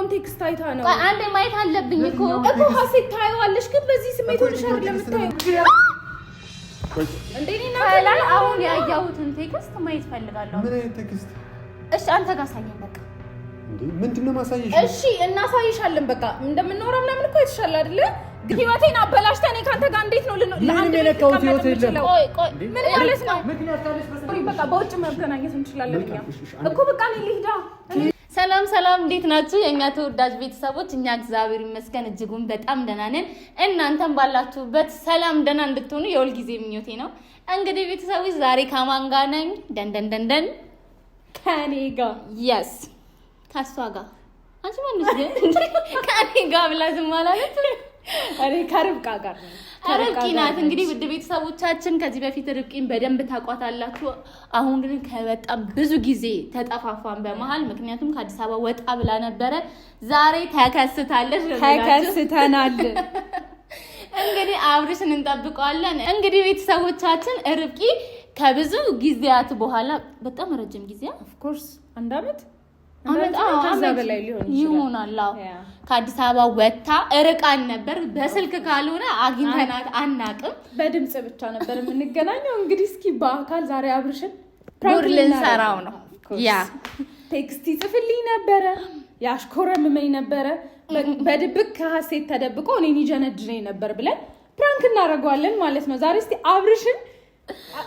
የምናወራውን ቴክስት አይታ ነው አንዴ ማየት አለብኝ እኮ ሀሴት ታየዋለሽ ግን በዚህ ስሜት ሆነሽ አይደለም የምታየው እንዴ ነኝ አሁን ያያሁትን ቴክስት ማየት ፈልጋለሁ ምን አይነት ቴክስት እሺ አንተ ጋር ሳየኝ በቃ እንዴ ምንድነው ማሳየሽ እሺ እናሳይሻለን በቃ እንደምንኖረው ምናምን እኮ ይተሻል አይደለ ህይወቴን አበላሽታ እኔ ካንተ ጋር እንዴት ነው ለአንድ የነካው ህይወት የለም ቆይ ምን ማለት ነው ምክንያት ካለሽ በቃ በውጭ መገናኘት እንችላለን እኮ በቃ እኔ ልሂዳ ሰላም እንዴት ናችሁ የኛ ተወዳጅ ቤተሰቦች እኛ እግዚአብሔር ይመስገን እጅጉን በጣም ደህና ነን እናንተም ባላችሁበት ሰላም ደህና እንድትሆኑ የሁል ጊዜ ምኞቴ ነው እንግዲህ ቤተሰቦች ዛሬ ከማን ጋር ነኝ ደንደን ከኔ ጋር yes ካሷ ጋር አንቺ ማን ነሽ ከኔ ጋር ብላ ዝም ማለት አሬ ከርብቃ ጋር ነው ርብቃ ናት እንግዲህ ውድ ቤተሰቦቻችን ከዚህ በፊት ርብቃን በደንብ ታቋታላችሁ አሁን ግን ከበጣም ብዙ ጊዜ ተጠፋፋን በመሃል ምክንያቱም ከአዲስ አበባ ወጣ ብላ ነበረ ዛሬ ተከስተናል እንግዲህ አብርሽን እንጠብቀዋለን እንግዲህ ቤተሰቦቻችን ርብቃ ከብዙ ጊዜያት በኋላ በጣም ረጅም ጊዜ of course አንድ አመት በላይ ይሆናል ከአዲስ አበባ ወጣ ርቃን ነበር በስልክ ካልሆነ አግኝተናት አናቅም በድምጽ ብቻ ነበር የምንገናኘው እንግዲህ እስኪ በአካል ዛሬ አብርሽን ፕራንክ ልንሰራው ነው ያ ቴክስት ይጽፍልኝ ነበረ ያሽኮረመመኝ ነበረ በድብቅ ከሀሴት ተደብቆ እኔን ይጀነጅነኝ ነበር ብለን ፕራንክ እናደርገዋለን ማለት ነው ዛሬ እስቲ አብርሽን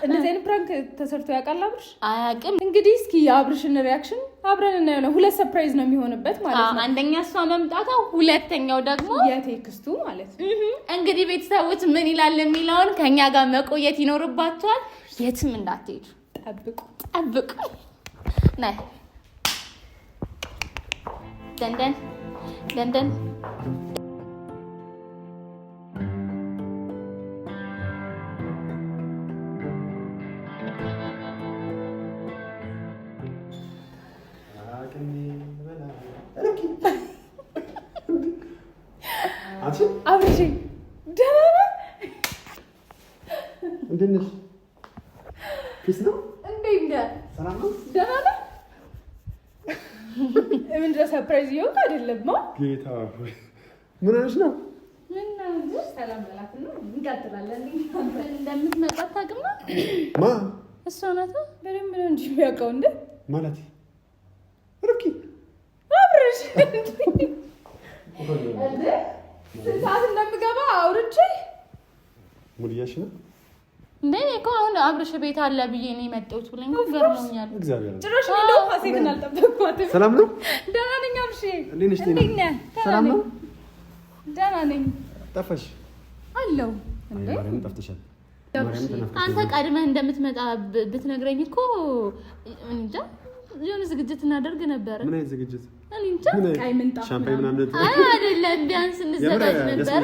እንደዚህ ፕራንክ ተሰርቶ ያውቃል አብርሽ አያውቅም እንግዲህ እስኪ የአብርሽን ሪአክሽን አብረን እናየው ሁለት ሰርፕራይዝ ነው የሚሆንበት ማለት ነው አንደኛ እሷ መምጣቷ ሁለተኛው ደግሞ የቴክስቱ ማለት ነው እንግዲህ ቤተሰቦች ምን ይላል የሚለውን ከኛ ጋር መቆየት ይኖርባችኋል የትም እንዳትሄዱ ጠብቁ ነይ ደንደን አብርሽ ደህና ነህ እንዴት ነሽ ፒስ ነው እንዴት ነህ ሰላም ነው ደህና ነህ ምንድን ነው ሰርፕራይዝ ይሆን አይደለም ጌታ ሆይ ምን ሆነሽ ነው ምን ነው ሰላም በላትና እንቀጥላለን እንደምትመጣ ታውቅም ማ እሷ ናት በደንብ ነው እንጂ የሚያውቀው እንደ ማለት ርብቃ አብርሽ ሰዓት እንደምገባ አውርቼ ሙዲያሽ ነው እንዴ እኮ አሁን አብርሽ ቤት አለ ብዬ ነው የመጣሁት ብለኝ ገርሞኛል እግዚአብሔር ጭራሽ ነው ሀሴትን አልጠበቅኳትም ሰላም ነው ደህና ነኝ አብርሽ እንዴት ነሽ ሰላም ነው ደህና ነኝ ጠፋሽ አለው እንዴ ማርያም ጠፍተሻል አንተ ቀድመህ እንደምትመጣ ብትነግረኝ እኮ እንጃ የሆነ ዝግጅት እናደርግ ነበር ምን አይነት ዝግጅት እንጃ ቀይ ምንጣፍ ሻምፓኝ ምናምን አይደለም ቢያንስ እንዘጋጅ ነበር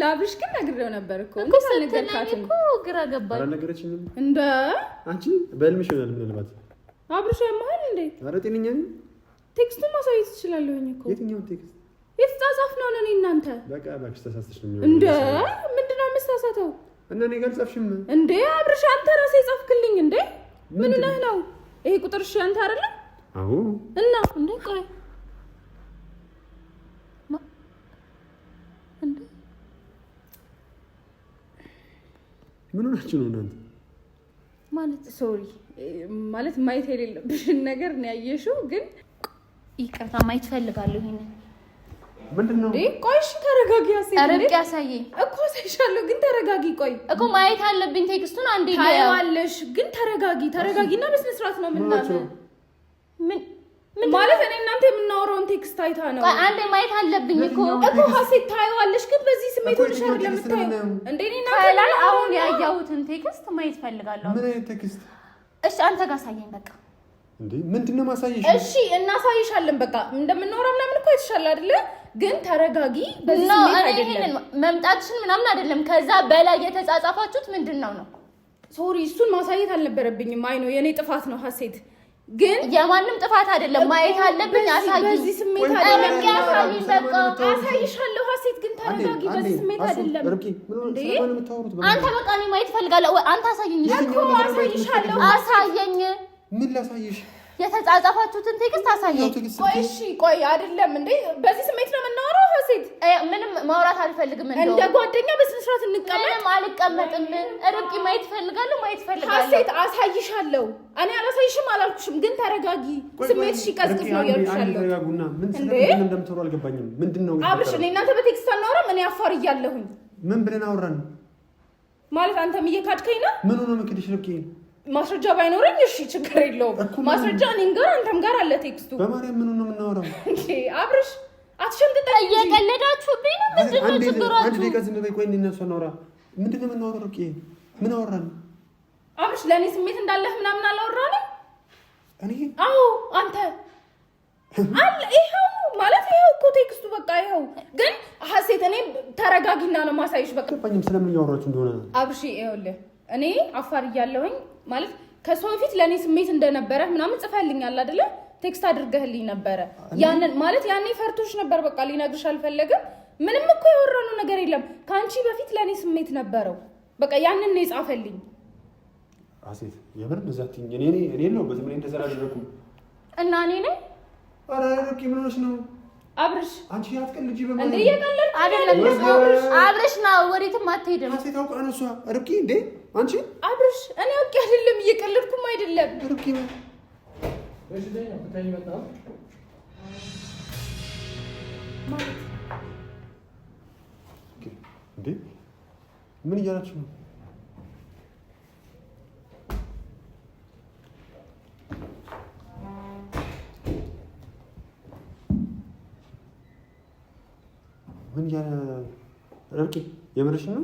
ላብሽ ግን ነግሬው ነበር እኮ እንዴ አልነገርካትም እኮ ግራ ገባኝ አልነገረችኝም እንደ አንቺ በልምሽ ይሆናል ምናልባት አብርሽ ያማል እንዴ ኧረ ጤነኛ ነኝ ቴክስቱን ማሳየት ትችላለህ እኮ የትኛው ቴክስት የተጻጻፍነው ነው እናንተ በቃ እባክሽ ተሳስተሽ ነው እንደ ምንድነው የምትሳሳተው እና እኔ ጋር ጻፍሽም እንዴ አብርሽ አንተ ራስህ ጻፍክልኝ እንዴ ምን ነህ ነው ይሄ ቁጥር እሺ አንተ አይደለ አዎ እና እንዴ ቆይ እንዴ ምን ሆናችሁ ነው እናንተ ማለት ሶሪ ማለት ማየት የሌለብሽን ነገር ነው ያየሽው ግን ይቅርታ ማየት ፈልጋለሁ ይሄን ምንድነው እንዴ ቆይ እሺ ተረጋጊ ርብቃ ያሳየኝ እኮ ሳይሻለው ግን ተረጋጊ ቆይ እኮ ማየት አለብኝ ቴክስቱን አንዴ ታያለሽ ግን ተረጋጊና በስነ ስርዓት ነው የምናለው ምን ማለት እኔ እናንተ የምናወራውን ቴክስት አይታ ነው አንዴ ማየት አለብኝ እኮ ሀሴት ታየዋለሽ ግን በዚህ ስሜት ሆነሽ አይደለም የምታየው እንዴ እኔ አሁን ያያሁትን ቴክስት ማየት ፈልጋለሁ ምን አይነት ቴክስት እሺ አንተ ጋር ሳየኝ በቃ እንዴ ምንድነው ማሳየሽ እሺ እናሳይሻለን በቃ እንደምንኖረው ምናምን እኮ ይተሻል አይደለ ግን ተረጋጊ በዚህ ስሜት አይደለም መምጣትሽን ምናምን አይደለም ከዛ በላይ የተጻጻፋችሁት ምንድነው ነው ሶሪ እሱን ማሳየት አልነበረብኝም አይ ነው የኔ ጥፋት ነው ሀሴት ግን የማንም ጥፋት አይደለም ማየት አለብኝ አሳይ በዚህ ስሜት አይደለም አሳይኝ በቃ አሳይሻለሁ ሀሴት ግን ተረጋጊ በዚህ ስሜት አይደለም እንዴ አንተ በቃ እኔ ማየት ፈልጋለሁ አንተ አሳየኝ እኮ አሳይሻለሁ አሳየኝ ምን ላሳይሽ የተጻጻፋችሁትን ቴክስት አሳየኝ። ቆይ አይደለም እንዴ በዚህ ስሜት ነው የምናወራው? ሀሴት ምንም ማውራት አልፈልግም። እንደ ጓደኛ በስነ ስርዓት እንቀመጥ። ምንም አልቀመጥም። ርብቃ ማየት ፈልጋለሁ። ሀሴት አሳይሻለሁ። እኔ አላሳይሽም አላልኩሽም፣ ግን ተረጋጊ። ስሜትሽ ይቀዝቅዝ ነው ያልኩሻለሁ። ተረጋጉና ምን እንደምትወሩ አልገባኝም። ምንድነው አብርሽ? እኔ እናንተ በቴክስት አናወራም። እኔ አፋር እያለሁኝ ምን ብለን አወራን ማለት አንተም እየካድከኝ ነው። ምን ሆነ ምክድሽ ርብቃ? ማስረጃ ባይኖረኝ እሺ ችግር የለውም። ማስረጃ እኔም ጋር አንተም ጋር አለ ቴክስቱ። በማርያም ምን ነው የምናወራው? አብርሽ አትሸምጥጥ። እየቀለዳችሁብኝ ነው። ምንድነው ችግራችሁ? አንድ ደቂቃ ዝም በይ። ቆይ እንነሱ እናውራ። ምንድነው የምናወራው? ርብቃ ምን አወራን? አብርሽ ለእኔ ስሜት እንዳለህ ምናምን አላወራንም። እኔ አዎ አንተ አለ ይኸው ማለት ይኸው እኮ ቴክስቱ በቃ ይኸው። ግን ሀሴት እኔ ተረጋጊና ነው ማሳይሽ። በቃ ገባኝም ስለምን እያወራችሁ እንደሆነ አብርሽ ይኸውልህ እኔ አፋር እያለሁኝ ማለት ከሷ በፊት ለእኔ ስሜት እንደነበረ ምናምን ጽፈልኛል አይደለ? ቴክስት አድርገህልኝ ነበረ። ያንን ማለት ያኔ ፈርቶሽ ነበር። በቃ ሊነግርሽ አልፈለግም። ምንም እኮ ያወራነው ነገር የለም። ከአንቺ በፊት ለእኔ ስሜት ነበረው። በቃ ያንን ነው የጻፈልኝ። ሀሴት የምር በዛትኝ እኔ ነው በትምኔ እንደዘራደረኩ እና እኔ ነኝ። ኧረ ርብቃ ምን ሆነሽ ነው? አብርሽ አንቺ አትቀልጂ። በማለት እንዴ እየቀለድክ አይደለም። አብርሽ ነው ወዴትም አትሄድም። ሀሴት አውቃ ነው እሷ። ርብቃ እንዴ አንቺ አብርሽ እኔ አውቄ አይደለም እየቀለድኩም አይደለም። ርብቃ እሺ ደኛ ፈታኝ መጣ ማለት እንዴ ምን እያላችሁ ነው? ምን እያለ ርብቃ የምርሽ ነው?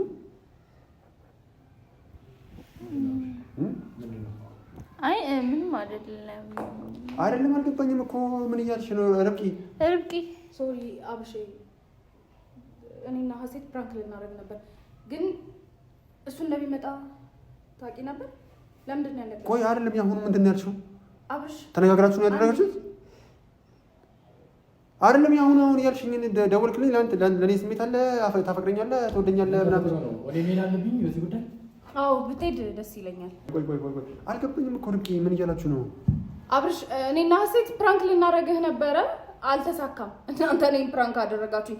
አይ ምንም አይደለም። አልገባኝም እኮ ምን እያልሽ ነው ርብቃ? ሶሪ አብሽ፣ እኔና ሀሴት ፕራንክ ልናደርግ ነበር፣ ግን እሱ እንደሚመጣ ታውቂ ነበር። ለምንድን ነው ያለቀው? ቆይ አይደለም ያሁኑ ምንድን ነው ያልሽው? አብሽ ተነጋግራችሁ ነው ያደረጋችሁት? አይደለም ያሁኑ አሁን ያልሽኝ ደወልክልኝ። ለእኔ ስሜት አለ፣ ታፈቅረኛለህ፣ ትወደኛለህ ምናምን ወደ ሜዳ አለብኝ በዚህ ጉዳይ። አዎ ብትሄድ ደስ ይለኛል። ቆይ አልገባኝም እኮ ርብቃ ምን እያላችሁ ነው? አብርሽ እኔና ሀሴት ፕራንክ ልናደርግህ ነበረ፣ አልተሳካም። እናንተ እኔን ፕራንክ አደረጋችሁኝ።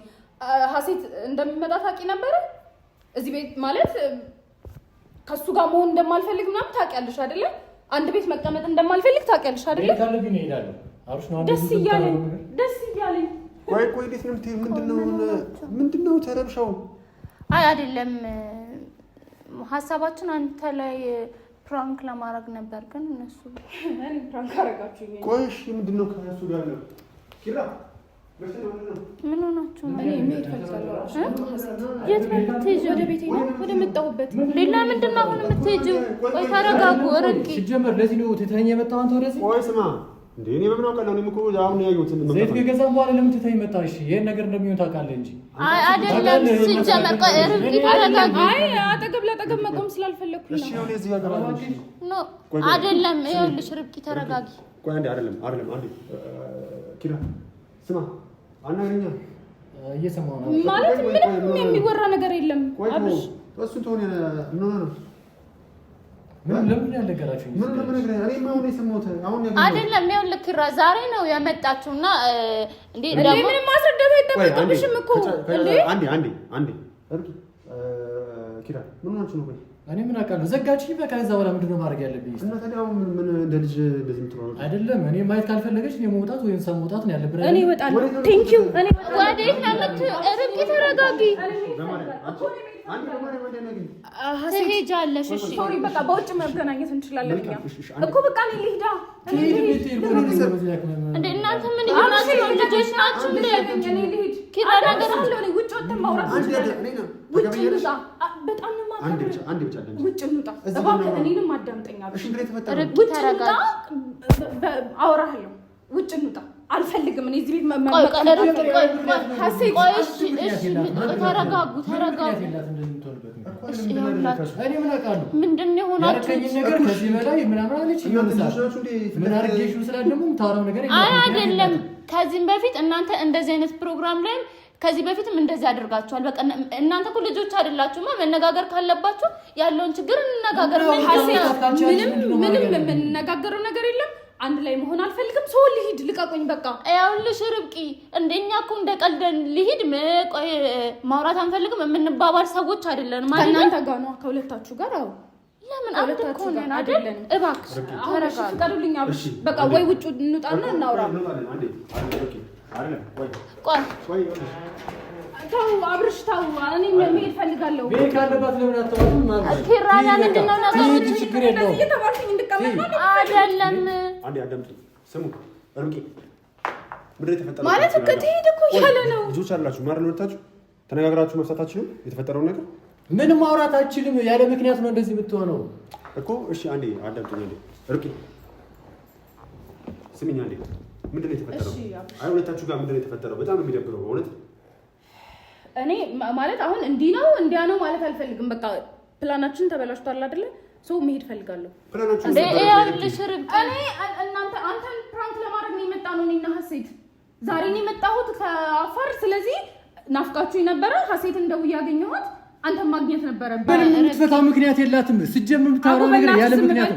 ሀሴት እንደሚመጣ ታውቂ ነበረ? እዚህ ቤት ማለት ከሱ ጋር መሆን እንደማልፈልግ ምናምን ታውቂያለሽ አይደለ? አንድ ቤት መቀመጥ እንደማልፈልግ ታውቂያለሽ አይደለ? ካለብኝ እሄዳለሁ። አብርሽ ነው ደስ እያለኝ ቆይ እንዴት ነው የምትይው? ምንድነው ተረብሻው? አይ አይደለም፣ ሀሳባችን አንተ ላይ ፕራንክ ለማድረግ ነበር፣ ግን እነሱ እኔ ፕራንክ አደረጋችሁኝ። ቆይ እሺ ምንድነው ከእሱ ጋር ነው? ኪራ ምን ሆናችሁ? እኔ መሄድ ፈልጋለሁ። የት ነው የምትሄጂው? ወደ ቤቴ ነው፣ ወደ መጣሁበት። ሌላ ምንድን ነው አሁን የምትሄጂው? ቆይ ተረጋጉ። ርብቃ ሲጀመር ለዚህ ነው ትተኸኝ የመጣው አንተ ወደዚህ? ቆይ ስማ እንዴ እኔ በምን አውቃለሁ? እኔም እኮ አሁን ያየሁት ዘይት ከገዛም በኋላ ለምን ትተኸኝ መጣ? እሺ ይሄን ነገር እንደሚሆን ታውቃለህ እንጂ። አይ አይደለም። ሲጀመር ቆይ ርብቃ ተረጋጉ። አይ አጠገብ ለአጠገብ መቆም ስላልፈለኩኝ ነው። እሺ ነው እዚህ ጋር ገባሽ? ኖ አይደለም። ይኸውልሽ ርብቃ ተረጋጊ። ቆይ አንዴ አይደለም አንዴ ኪራ ስማ አናግረኛ። እየሰማሁ ነው ማለት ምንም የሚወራ ነገር የለም። አብሽ እሱ ተሆነ ነው ለምን ያልነገራችሁኝ? ምን ነገር እኔ ማውን የሰማሁት አሁን ነገር አይደለም። ይኸውልህ ኪራ ዛሬ ነው የመጣችውና እንዴ ደግሞ ምንም ማስረዳት አይጠበቅብሽም እኮ እንዴ። አንዴ ኪራ ምን ሆናችሁ ነው? እኔ ምን አውቃለሁ? ዘጋችኝ በቃ። ከዛ በኋላ ምንድነው ማድረግ ያለብኝ? እና ታዲያ ምን እንደ ልጅ እንደዚህ የምትሆነው አይደለም። እኔ ማየት ካልፈለገች እኔ መውጣት ወይም ሰው መውጣት ነው ያለብን። እኔ እወጣለሁ። ቴንክ ዩ። እኔ ወዴት ነው ርብቃ ተረጋጊ። ትሄጃለሽ። እሺ ሶሪ በቃ በውጭ መገናኘት እንችላለን እኮ በቃ እኔ ልሂዳ። እንደ እናንተ ምን ይሆናችሁ? ልጆች ናችሁ እንዴ? እኔ ልሂድ። ኪራ ነገር አለ እኔ ውጭ ወጥተን ማውራት እንችላለን። ውጭ እንውጣ። በጣም ነው የማከብርሽ። ውጭ እንውጣ። እባክህ እኔንም አዳምጠኝ። ርብቃ ተረጋጊ። አወራለሁ። ውጭ እንውጣ። አልፈልግም። እኔ እዚህ ቤት ተረጋጉ። ምንድን ነው የሆናችሁት? አይደለም ከዚህም በፊት እናንተ እንደዚህ አይነት ፕሮግራም ላይ ከዚህ በፊትም እንደዚህ አድርጋችኋል። በቃ እናንተ እኮ ልጆች አይደላችሁማ። መነጋገር ካለባችሁ ያለውን ችግር እንነጋገር። ምንም የምንነጋገረው ነገር የለም። አንድ ላይ መሆን አልፈልግም። ሰው ልሂድ ልቀቁኝ በቃ። ያውልሽ ርብቃ እንደኛ እኮ እንደቀልደን ልሂድ ማውራት አንፈልግም የምንባባል ሰዎች አይደለንም ማለት ነው። ከእናንተ ጋር ነው ከሁለታችሁ ጋር አዎ። ለምን አንተ እኮ ነን አይደል? እባክሽ ተረጋጋ። ፍቀዱልኝ አብርሽ በቃ ወይ ውጭ እንውጣና እናውራ። ቆይ ተው አብርሽ ተው። እኔ መሄድ ፈልጋለሁ። ቤት ካለባት ለምን አትወጣም? ኪራና ምንድነው ነገሮች? ችግር የለውም። እየተባልኩኝ እንድቀመጥ አይደለም። አንዴ አዳምጡ። ስሙ ርብቃ ምንድን ነው የተፈጠረው? ማለት ከትሄድ እኮ እያለ ነው። ልጆች አላችሁ ማረል ወጣችሁ ተነጋግራችሁ መፍታታችሁ የተፈጠረውን ነገር ምንም ማውራት አትችልም። ያለ ምክንያት ነው እንደዚህ የምትሆነው እኮ። እሺ አንዴ አዳምጡኝ። አንዴ ርብቃ ስሚኝ አንዴ። ምንድን ነው የተፈጠረው? አይ ሁለታችሁ ጋር ምንድን ነው የተፈጠረው? በጣም የሚደብረው በእውነት እኔ ማለት አሁን እንዲህ ነው እንዲያ ነው ማለት አልፈልግም። በቃ ፕላናችን ተበላሽቷል አይደለ? ሰው መሄድ ፈልጋለሁ። ፕላናችሁ ያውልሽ ርብቃ እኔ አንተን ፕራንክ ለማድረግ ነው የመጣ ነው። እኔና ሀሴት ዛሬ ነው የመጣሁት ከአፋር። ስለዚህ ናፍቃችሁኝ ነበረ። ሀሴትን ደውዬ ያገኘኋት አንተን ማግኘት ነበረብህ። ምንም የምትፈታው ምክንያት የላትም። ሲጀምር የምታወራው ነገር ያለ ምክንያት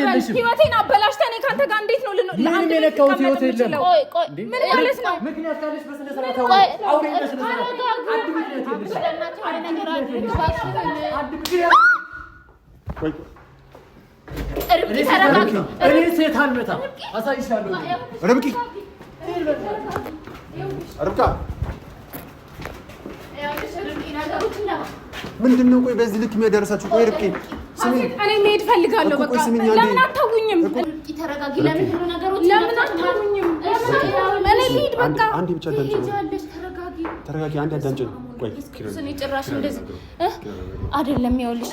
የለሽም። ህይወቴን አበላሽተህ እኔ ካንተ ጋር እንዴት ነው ለአንድ የነካሁት ህይወት የለም። ቆይ ምን ማለት ነው? ምክንያት ካለሽ በስነ ስርዓት አውሪ። በስነ ስርዓት አንድ ምክንያት የለሽም። እኔ ሴት አልመታም። አሳይሻለሁ። ርብቃ ምንድን ነው? ቆይ በዚህ ልክ የሚያደርሳችሁ? ቆይ ርብቃ ስሚ፣ እኔ መሄድ ፈልጋለሁ። በቃ ለምን አታውኝም? ተረጋጊ። ለምን ሁሉ ነገሮች ለምን አታውኝም? እኔ ልሂድ በቃ። አንዴ ብቻ አዳምጪኝ። ተረጋጊ። አንዴ አዳምጪኝ። ቆይ እኔ ጭራሽ እንደዚህ አይደለም። ይኸውልሽ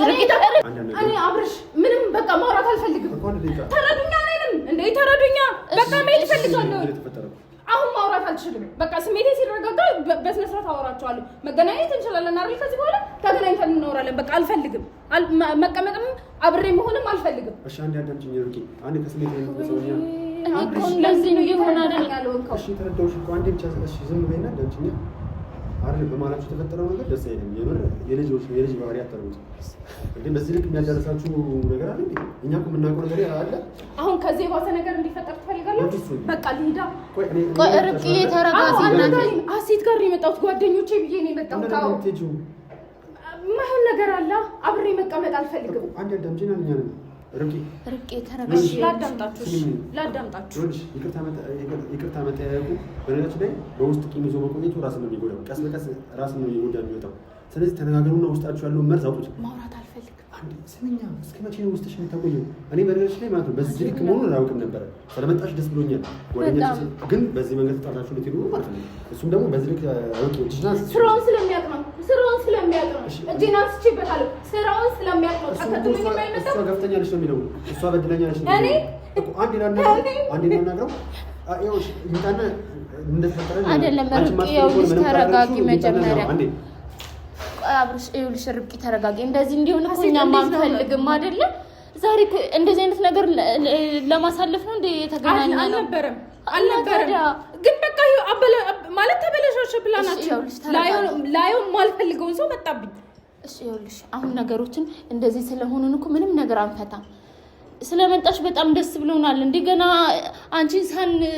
እኔ አብርሽ ምንም በቃ ማውራት አልፈልግም። ተረዱኛ። እኔንም እንዴ ተረዱኛ። በቃ መሄድ ፈልጋለሁ። አሁን ማውራት አልችልም። በቃ ስሜቴ ሲረጋጋ በስነ ስርዓት አወራቸዋለሁ። መገናኘት እንችላለን አይደል? ከዚህ በኋላ ተገናኝተን እናወራለን። በቃ አልፈልግም። መቀመጥም አብሬ መሆንም አልፈልግም። እሺ አንዴ አዳምጪኝ ርብቃ። አንዴ ከስሜቴ ተሰውኛ። እኔ እኮ እንደዚህ ነው ይሆን አይደል? እሺ ተረዳሁሽ እኮ። አንዴ ብቻ እሺ ዝም በይና አዳምጪኝ። አይደል በማላችሁ የተፈጠረው ነገር ደስ አይልም። የምር የልጅ ባህሪ አታርጉት። ግን በዚህ ልክ የሚያደርሳችሁ ነገር አለ እንዴ? እኛ እኮ የምናውቀው ነገር አለ። አሁን ከዚህ የባሰ ነገር እንዲፈጠር ትፈልጋላችሁ? በቃ ልሂዳ። ቆይ ርብቃ ተረጋጊ። ሀሴት ጋር ነው የመጣሁት። ጓደኞቼ ብዬ ነው የመጣሁት። አዎ የማይሆን ነገር አለ። አብሬ መቀመጥ አልፈልግም። አንዴ አዳምጪኝ። እኛ ነን ርብቃ ተረጋጊ። ላዳምጣችሁ። ይቅርታ መጠያየቁ በነገራችን ላይ በውስጥ ቂም ይዞ መቆየቱ ራስን ነው የሚጎዳው። ቀስ በቀስ ራስን ነው የሚጎዳ የሚወጣው። ስለዚህ ተነጋገሩና ውስጣችሁ ያለውን መርዝ አውጡት። ማውራት አልፈልግም። አንዴ ስምኛ፣ እስከ መቼ ነው ውስጥሽ የምታቆየው? እኔ በነገራችን ላይ ማለት ነው በዚህ ልክ መሆኑን አላውቅም ነበረ። ስለመጣሽ ደስ ብሎኛል። ጓደኛችን ግን በዚህ መንገድ ተጣላችሁ ልትሄዱ ነው ማለት ነው። እሱም ደግሞ በዚህ ልክ ስራውን ስለሚያውቅ ነው። እጄን አንስቼበታለሁ። ስራውን ስለሚያውቅ ነው። ተከትሎኝ የማይመጣው እሷ ገፍተኛለች ነው የሚለው። እሷ በድለኛለች ነው የሚለው። አንዴ ላናግረው ይኸውልሽ ይምጣና እንደተፈጠረ አይደለም። ርብቃ ይኸውልሽ ተረጋጊ መጀመሪያ። አብርሽ ይኸውልሽ ርብቃ ተረጋጊ። እንደዚህ እንዲሆን እኮ እኛም አንፈልግም አይደለ? ዛሬ እንደዚህ አይነት ነገር ለማሳለፍ ነው እንደ የተገናኘ ነው። አልነበረም ግን በቃ ማለት ተበለሻሸ ፕላናችን። ላይሆን ማልፈልገውን ሰው መጣብኝ። እሺ ይኸውልሽ አሁን ነገሮችን እንደዚህ ስለሆኑን እኮ ምንም ነገር አንፈታም። ስለመጣሽ በጣም ደስ ብሎናል። እንደገና አንቺን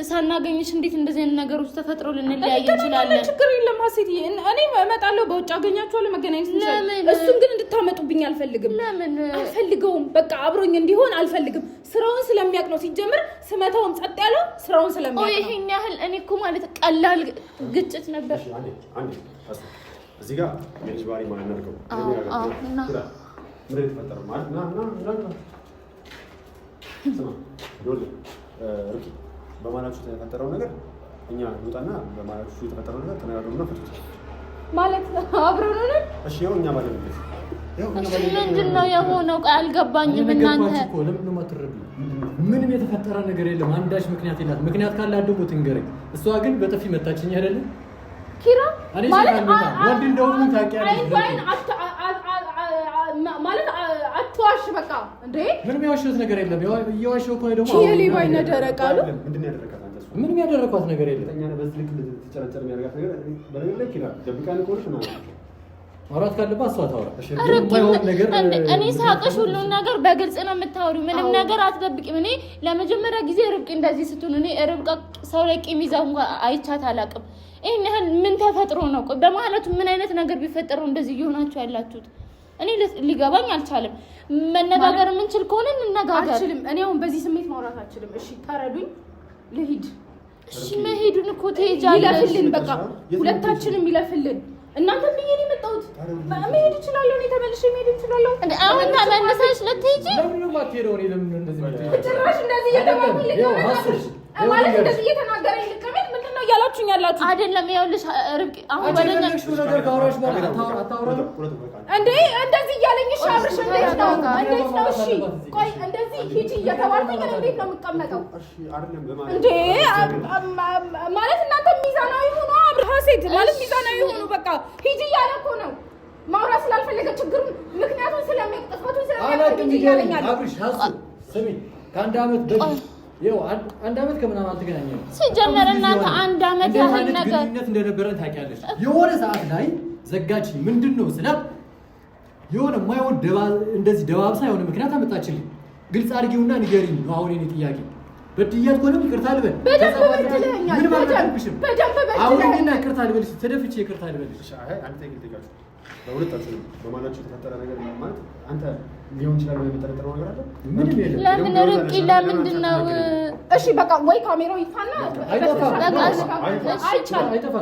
ሳናገኝሽ እንዴት እንደዚህ አይነት ነገሮች ተፈጥሮ ልንለያይ እንችላለን? ችግር የለም ሀሴትዬ፣ እኔ እመጣለሁ፣ በውጭ አገኛቸዋለሁ፣ መገናኘት እንችላለን። እሱን ግን እንድታመጡብኝ አልፈልግም። ለምን አልፈልገውም? በቃ አብሮኝ እንዲሆን አልፈልግም። ስራውን ስለሚያውቅ ነው። ሲጀምር ስመታውም ጸጥ ያለው ስራውን ስለሚያውቅ ነው። ይሄን ያህል እኔ እኮ ማለት ቀላል ግጭት ነበር። እዚህ ጋር የልጅ ባህሪ ማለት ነው። ምን የተፈጠረው ማለት ና ርብቃ በማላችሁ የተፈጠረው ነገር እኛ እንውጣና በማላችሁ የተፈጠረው ነገር ተነጋገሩና ፍቱት ማለት አብረን ነው። እሺ ያው እኛ ማለት ነው። ምንድን ነው የሆነው? አልገባኝም። እናንተ ለምን ነው የማትረዱ? ምንም የተፈጠረ ነገር የለም። አንዳች ምክንያት የላት። ምክንያት ካለ አድርጎ ትንገረኝ። እሷ ግን በጥፊ መታችኝ አይደለ? ኪራ ማለት ወንድ እንደሆነ ታውቂያለሽ ማለት አትዋሽ። በቃ እንዴ ምንም ያዋሸሁት ነገር የለም። እየዋሸሁ እኮ ደግሞ ሌባ ይነደረቅ አሉ። ምንድን ያደረካት አንተ? ምንም ያደረኳት ነገር የለም። እኛ በዚህ ልክ ልትጨረጨር የሚያደርጋት ነገር በሌላ ኪራ ደብቃን እኮ ነው። ማውራት ካለባት እሷ ታውራ። እኔ ሳቅሽ ሁሉን ነገር በግልጽ ነው የምታወሪው። ምንም ነገር አትደብቂም። እኔ ለመጀመሪያ ጊዜ ርብቃ እንደዚህ ስትሆን እኔ ርብቃ ሰው ላይ ቂም ይዛ እንኳን አይቻት አላውቅም። ይሄን ያህል ምን ተፈጥሮ ነው? በመሀላችሁ ምን አይነት ነገር ቢፈጠረው እንደዚህ እየሆናችሁ ያላችሁት? እኔ ሊገባኝ አልቻለም። መነጋገር የምንችል ከሆነ እንነጋገር። አልችልም። እኔ አሁን በዚህ ስሜት ማውራት አልችልም። እሺ ተረዱኝ፣ ልሂድ። እሺ መሄዱን እኮ ትሄጃለሽ። ይለፍልን፣ በቃ ሁለታችንም ይለፍልን። እናንተ ብዬ ነው የመጣሁት። መሄድ እችላለሁ። እኔ ተመልሼ መሄድ እችላለሁ። አሁን ተመልሰሽ ልትሄጂ? ለምን ነው የማትሄደው? እኔ ለምን እንደዚህ ጭራሽ እንደዚህ እየተባልኩኝ ማለት እንደዚህ እየተናገረኝ ልቀመጥ? ምንድን ነው እያላችሁኝ ያላችሁ? አይደለም ይኸውልሽ ርብቃ አሁን ወደነሽ ነገር ካወራሽ በኋላ አታወራም እንዴ? እንደዚህ እያለኝ እሺ፣ አብርሽ እንዴት ነው? እንዴት ነው? እሺ ቆይ እንደዚህ ሂጂ እየተባልኩኝ እኔ እንዴት ነው የምቀመጠው? እንዴ ማለት እናንተ ሚዛናዊ ሆኖ አብርሃ ሴት ማለት ሚዛናዊ ሆኖ በቃ ሂጂ እያለ እኮ ነው። ማውራት ስላልፈለገ ችግሩን ምክንያቱም ስለሚያቅጥፋቱን ስለሚያቅጥፋቱን አብርሽ ሀሱ ስሚ ከአንድ ዓመት በፊት ይኸው አንድ ዓመት ከምናምን አልተገናኘንም። ሲጀመር እናንተ አንድ ዓመት ያህል ነገር ግንኙነት እንደነበረን ታውቂያለሽ። የሆነ ሰዓት ላይ ዘጋችኝ። ምንድን ነው ስላት የሆነ የማይሆን እንደዚህ ደባብሳ የሆነ ምክንያት አመጣችልኝ። ግልጽ አድርጊውና ንገሪኝ ነው አሁን የኔ ጥያቄ። በድያት ከሆነም ይቅርታ ልበል። በደንብ በድለኛል። ምን ማለት አልኩሽም። በደንብ በድለኛል። አሁንና ይቅርታ ልበልሽ። ተደፍቼ ይቅርታ ልበልሽ። አንተ ይልጥጋችሁ በሁለታችሁ በማላችሁ የተፈጠረ ነገር ማለት አንተ ሊሆን ይችላል የሚጠረጠረው ነገር አለ? ምንም የለም። ለምን ርብቃ ለምንድን ነው? እሺ በቃ ወይ ካሜራው ይፋና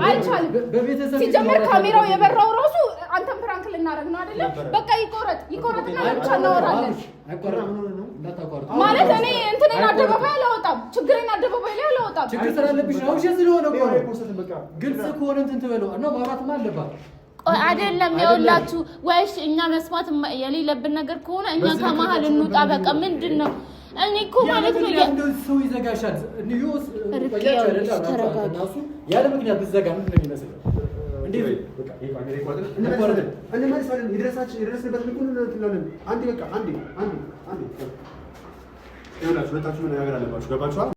አይቻልም። በቤተሰብ ሲጀመር ካሜራው የበራው ራሱ አንተም ፕራንክ ልናደርግ ነው አይደለ? በቃ ይቆረጥና ብቻ እናወራለን ማለት እኔ እንትኔን አደባባይ አላወጣም። ችግሬን አደባባይ ላይ አላወጣም። ችግር ስላለብሽ ነው። እሺ ስለሆነ እኮ ነው። ግልጽ ከሆነ እንትን ትበለው እና ማውራትማ አለባት። ቆይ አይደለም ይኸውላችሁ፣ ወይስ እኛ መስማት የሌለብን ነገር ከሆነ እኛ ከመሀል እንውጣ። በቃ ምንድን ነው? እኔ እኮ ማለት ነው ሰው ይዘጋሻል። ኒውስ ቆያችሁ አይደለም እናሱ ያለ ምክንያት ብትዘጋ ምንድን ነው የሚመስለው? እንዴት በቃ እንመልሳለን። የደረስንበት ልኩን እንላለን። አንዴ በቃ አንዴ ይኸውላችሁ ሁለታችሁ መነጋገር አለባችሁ። ገባችኋል?